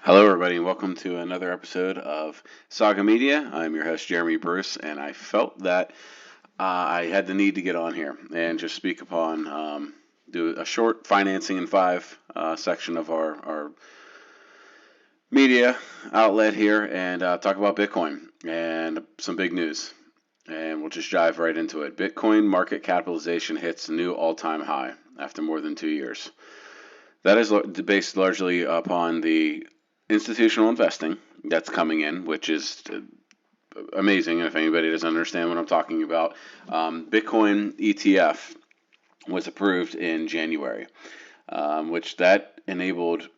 Hello, everybody, and welcome to another episode of Saga Media. I'm your host, Jeremy Bruce, and I felt that I had the need to get on here and just speak upon, do a short financing in five section of our media outlet here and talk about Bitcoin and some big news. And we'll just dive right into it. Bitcoin market capitalization hits a new all-time high after more than 2 years. That is based largely upon the institutional investing that's coming in, which is amazing. And if anybody doesn't understand what I'm talking about, Bitcoin ETF was approved in January, which that enabled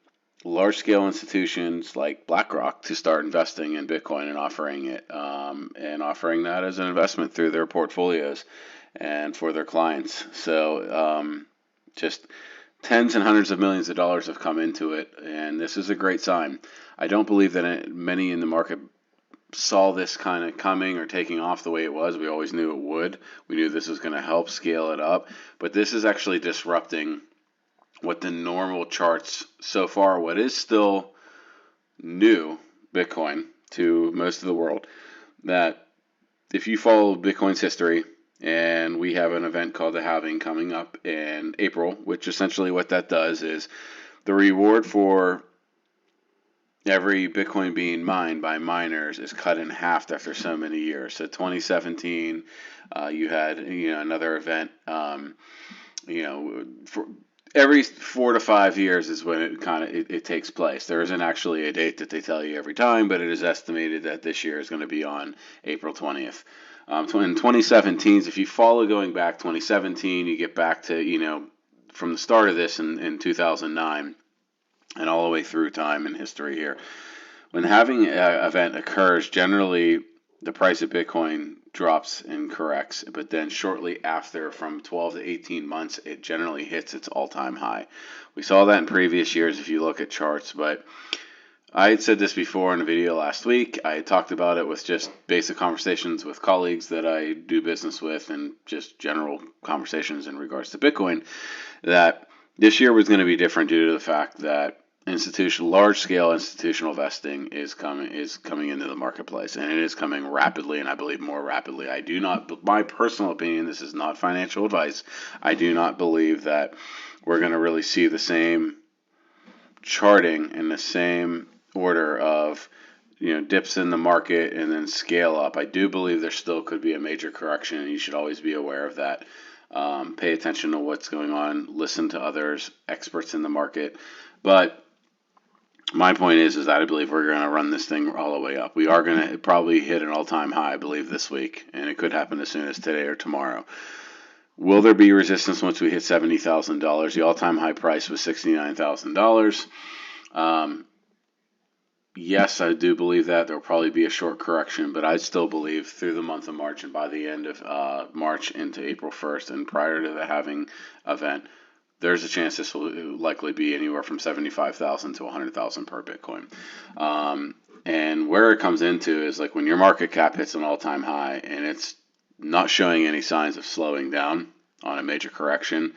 large-scale institutions like BlackRock to start investing in Bitcoin and offering it, and offering that as an investment through their portfolios and for their clients. So just tens and hundreds of millions of dollars have come into it, and this is a great sign. I don't believe that many in the market saw this kind of coming or taking off the way it was. We always knew it would. We knew this was going to help scale it up, but this is actually disrupting what the normal charts so far, what is still new Bitcoin to most of the world, that if you follow Bitcoin's history, and we have an event called the halving coming up in April, which essentially what that does is the reward for every Bitcoin being mined by miners is cut in half after so many years. So 2017, you had another event. For every 4 to 5 years is when it takes place. There isn't actually a date that they tell you every time, but it is estimated that this year is going to be on April 20th. In 2017, if you follow going back 2017, you get back to, from the start of this in 2009 and all the way through time in history here. When having an event occurs, generally the price of Bitcoin drops and corrects, but then shortly after, from 12 to 18 months, it generally hits its all-time high. We saw that in previous years if you look at charts, but I had said this before in a video last week. I had talked about it with just basic conversations with colleagues that I do business with and just general conversations in regards to Bitcoin, that this year was going to be different due to the fact that large-scale institutional investing is coming into the marketplace, and it is coming rapidly, and I believe more rapidly. My personal opinion, this is not financial advice, I do not believe that we're going to really see the same charting in the same order of dips in the market and then scale up. I do believe there still could be a major correction, and you should always be aware of that. Pay attention to what's going on, listen to others, experts in the market. But my point is that I believe we're going to run this thing all the way up. We are going to probably hit an all-time high, I believe, this week, and it could happen as soon as today or tomorrow. Will there be resistance once we hit $70,000? The all-time high price was $69,000. Yes, I do believe that there will probably be a short correction, but I still believe through the month of March and by the end of March into April 1st and prior to the halving event, there's a chance this will likely be anywhere from $75,000 to $100,000 per Bitcoin. And where it comes into is like when your market cap hits an all-time high and it's not showing any signs of slowing down on a major correction.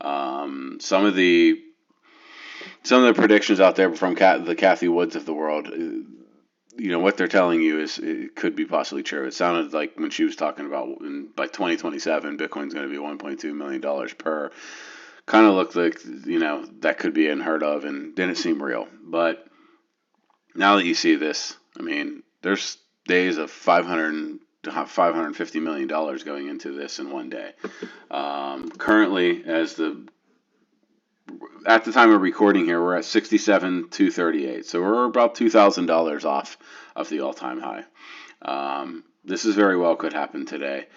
Some of the predictions out there from the Cathie Woods of the world, what they're telling you is it could be possibly true. It sounded like when she was talking about by 2027, Bitcoin's going to be $1.2 million per. Kind of looked like, that could be unheard of and didn't seem real. But now that you see this, I mean, there's days of $550 million going into this in one day. Currently, at the time of recording here, we're at $67,238. So we're about $2,000 off of the all-time high. This is very well could happen today.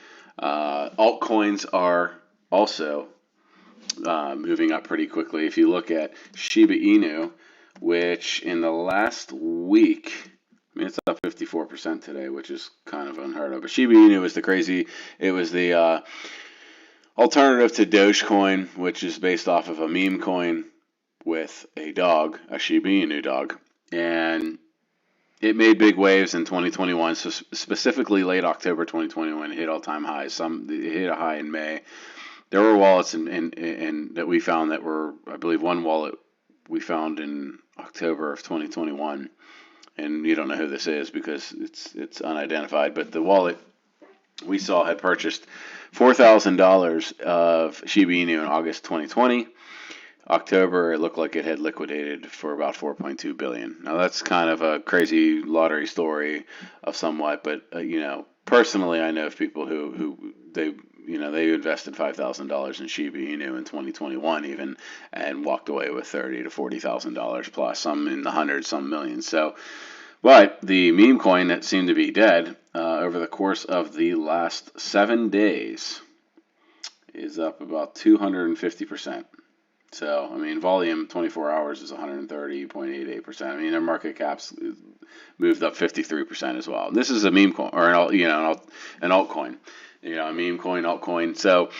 Altcoins are also moving up pretty quickly. If you look at Shiba Inu, which in the last week, it's up 54% today, which is kind of unheard of. But Shiba Inu was the alternative to Dogecoin, which is based off of a meme coin with a dog, a Shiba Inu dog. And it made big waves in 2021, so specifically late October 2021, it hit all-time highs. It hit a high in May. There were wallets that we found that were, I believe one wallet we found in October of 2021. And you don't know who this is because it's unidentified. But the wallet we saw had purchased $4,000 of SHIB Inu in August 2020. October, it looked like it had liquidated for about 4.2 billion. Now that's kind of a crazy lottery story of somewhat, but personally, I know of people who they invested $5,000 in SHIB Inu in 2021 even, and walked away with $30,000 to $40,000 plus, some in the hundreds, some millions. So, but the meme coin that seemed to be dead over the course of the last 7 days is up about 250%. So, I mean, volume 24 hours is 130.88%. I mean, their market caps moved up 53% as well. This is a meme coin, or an altcoin, a meme coin, altcoin. So,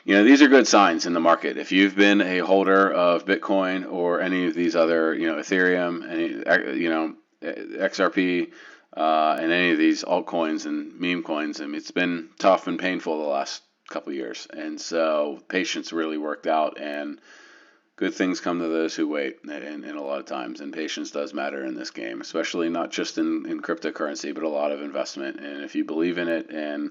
these are good signs in the market. If you've been a holder of Bitcoin or any of these other, Ethereum, XRP, and any of these altcoins and meme coins, I mean, it's been tough and painful the last couple of years. And so patience really worked out, and good things come to those who wait, and a lot of times. And patience does matter in this game, especially not just in cryptocurrency, but a lot of investment. And if you believe in it and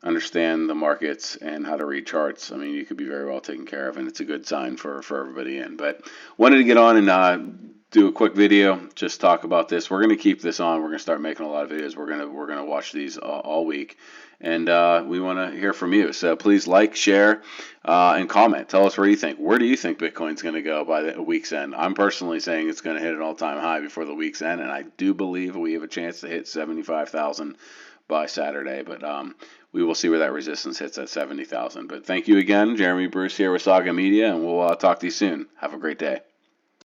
understand the markets and how to read charts, I mean, you could be very well taken care of, and it's a good sign for everybody in. But wanted to get on and do a quick video, just talk about this. We're going to keep this on. We're going to start making a lot of videos. We're going to watch these all week, and we want to hear from you. So please like, share, and comment. Tell us what you think. Where do you think Bitcoin's going to go by the week's end? I'm personally saying it's going to hit an all-time high before the week's end, and I do believe we have a chance to hit 75,000 by Saturday, but we will see where that resistance hits at 70,000. But thank you again. Jeremy Bruce here with Saga Media, and we'll talk to you soon. Have a great day.